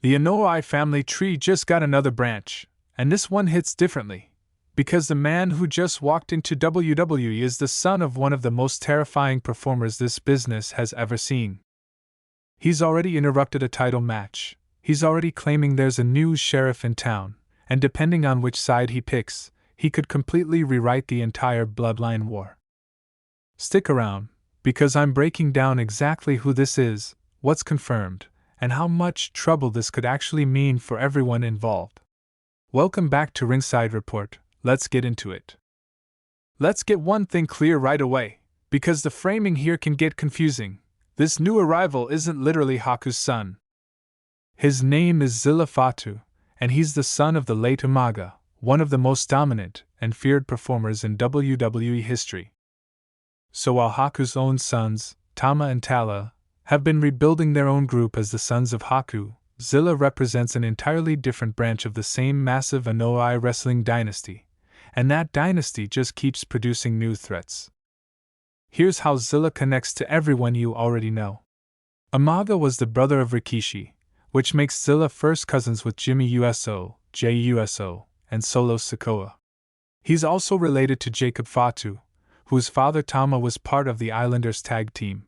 The Anoa'i family tree just got another branch, and this one hits differently, because the man who just walked into WWE is the son of one of the most terrifying performers this business has ever seen. He's already interrupted a title match, he's already claiming there's a new sheriff in town, and depending on which side he picks, he could completely rewrite the entire Bloodline war. Stick around, because I'm breaking down exactly who this is, what's confirmed, and how much trouble this could actually mean for everyone involved. Welcome back to Ringside Report, let's get into it. Let's get one thing clear right away, because the framing here can get confusing. This new arrival isn't literally Haku's son. His name is Zilla Fatu, and he's the son of the late Umaga, one of the most dominant and feared performers in WWE history. So while Haku's own sons, Tama and Tala, have been rebuilding their own group as the Sons of Haku, Zilla represents an entirely different branch of the same massive Anoa'i wrestling dynasty, and that dynasty just keeps producing new threats. Here's how Zilla connects to everyone you already know. Umaga was the brother of Rikishi, which makes Zilla first cousins with Jimmy Uso, Jey Uso, and Solo Sikoa. He's also related to Jacob Fatu, whose father Tama was part of the Islanders tag team.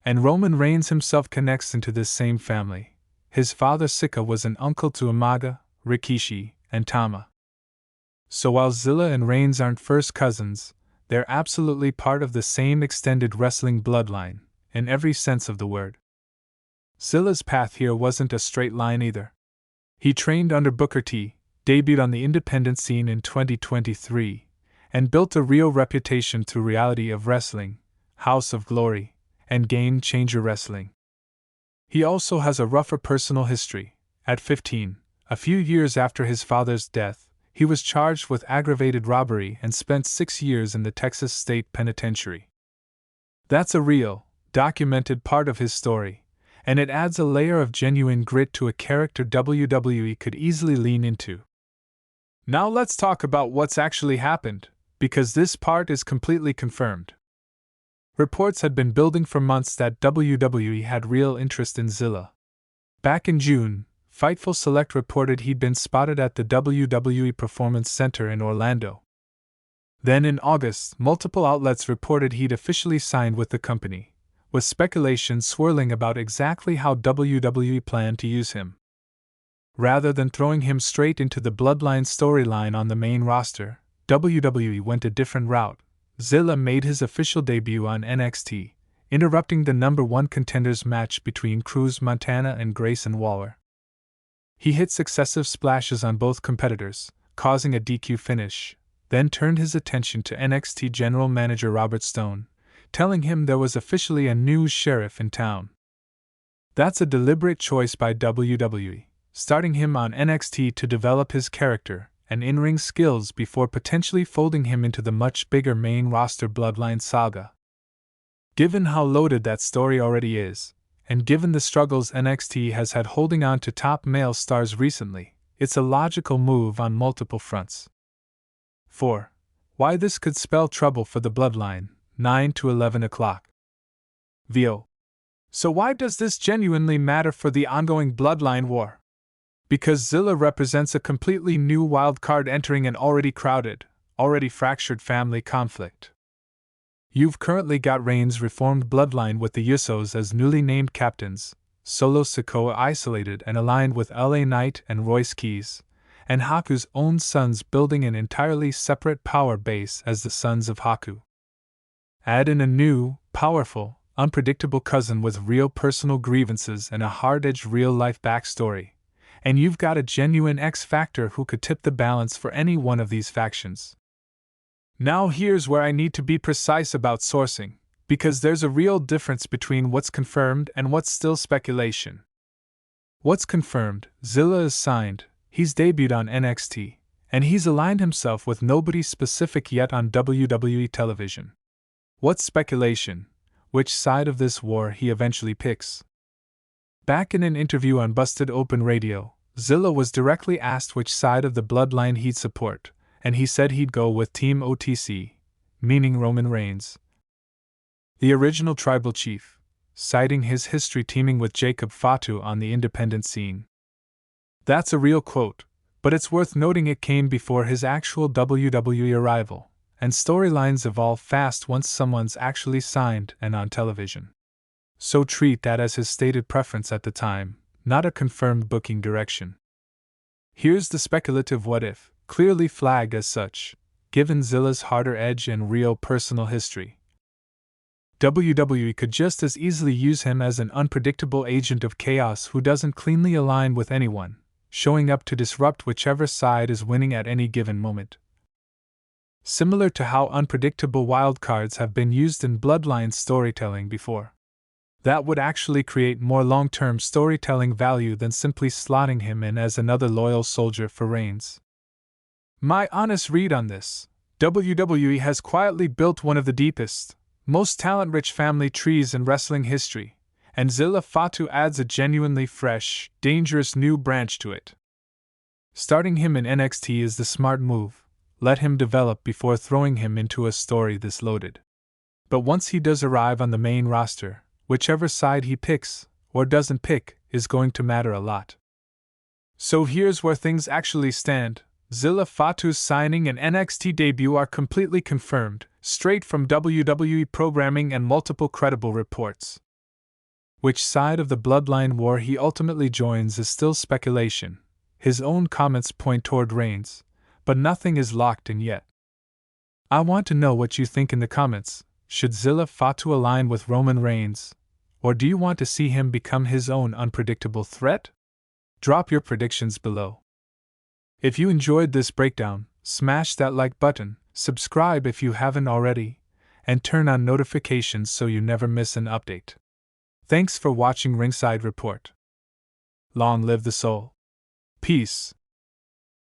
And Roman Reigns himself connects into this same family. His father Sikoa was an uncle to Umaga, Rikishi, and Tama. So while Zilla and Reigns aren't first cousins, they're absolutely part of the same extended wrestling bloodline, in every sense of the word. Zilla's path here wasn't a straight line either. He trained under Booker T, debuted on the independent scene in 2023, and built a real reputation through Reality of Wrestling, House of Glory, and Game Changer Wrestling. He also has a rougher personal history. At 15, a few years after his father's death, he was charged with aggravated robbery and spent 6 years in the Texas State Penitentiary. That's a real, documented part of his story, and it adds a layer of genuine grit to a character WWE could easily lean into. Now let's talk about what's actually happened, because this part is completely confirmed. Reports had been building for months that WWE had real interest in Zilla. Back in June, Fightful Select reported he'd been spotted at the WWE Performance Center in Orlando. Then in August, multiple outlets reported he'd officially signed with the company, with speculation swirling about exactly how WWE planned to use him. Rather than throwing him straight into the Bloodline storyline on the main roster, WWE went a different route. Zilla made his official debut on NXT, interrupting the #1 contenders match between Cruz Montana and Grayson Waller. He hit successive splashes on both competitors, causing a DQ finish, then turned his attention to NXT General Manager Robert Stone, telling him there was officially a new sheriff in town. That's a deliberate choice by WWE, starting him on NXT to develop his character and in-ring skills before potentially folding him into the much bigger main roster Bloodline saga. Given how loaded that story already is, and given the struggles NXT has had holding on to top male stars recently, it's a logical move on multiple fronts. 4. Why this could spell trouble for the Bloodline, 9 to 11 o'clock. VO. So why does this genuinely matter for the ongoing Bloodline war? Because Zilla represents a completely new wild card entering an already crowded, already fractured family conflict. You've currently got Reigns' reformed bloodline with the Usos as newly named captains, Solo Sikoa isolated and aligned with LA Knight and Royce Keys, and Haku's own sons building an entirely separate power base as the Sons of Haku. Add in a new, powerful, unpredictable cousin with real personal grievances and a hard-edged real-life backstory, and you've got a genuine X-Factor who could tip the balance for any one of these factions. Now here's where I need to be precise about sourcing, because there's a real difference between what's confirmed and what's still speculation. What's confirmed, Zilla is signed, he's debuted on NXT, and he's aligned himself with nobody specific yet on WWE television. What's speculation? Which side of this war he eventually picks. Back in an interview on Busted Open Radio, Zilla was directly asked which side of the Bloodline he'd support, and he said he'd go with Team OTC, meaning Roman Reigns, the original tribal chief, citing his history teaming with Jacob Fatu on the independent scene. That's a real quote, but it's worth noting it came before his actual WWE arrival, and storylines evolve fast once someone's actually signed and on television. So treat that as his stated preference at the time, not a confirmed booking direction. Here's the speculative what if, clearly flagged as such, given Zilla's harder edge and real personal history. WWE could just as easily use him as an unpredictable agent of chaos who doesn't cleanly align with anyone, showing up to disrupt whichever side is winning at any given moment. Similar to how unpredictable wildcards have been used in Bloodline storytelling before. That would actually create more long-term storytelling value than simply slotting him in as another loyal soldier for Reigns. My honest read on this: WWE has quietly built one of the deepest, most talent-rich family trees in wrestling history, and Zilla Fatu adds a genuinely fresh, dangerous new branch to it. Starting him in NXT is the smart move. Let him develop before throwing him into a story this loaded. But once he does arrive on the main roster, whichever side he picks, or doesn't pick, is going to matter a lot. So here's where things actually stand. Zilla Fatu's signing and NXT debut are completely confirmed, straight from WWE programming and multiple credible reports. Which side of the Bloodline war he ultimately joins is still speculation. His own comments point toward Reigns, but nothing is locked in yet. I want to know what you think in the comments. Should Zilla Fatu align with Roman Reigns, or do you want to see him become his own unpredictable threat? Drop your predictions below. If you enjoyed this breakdown, smash that like button, subscribe if you haven't already, and turn on notifications so you never miss an update. Thanks for watching Ringside Report. Long live the soul. Peace.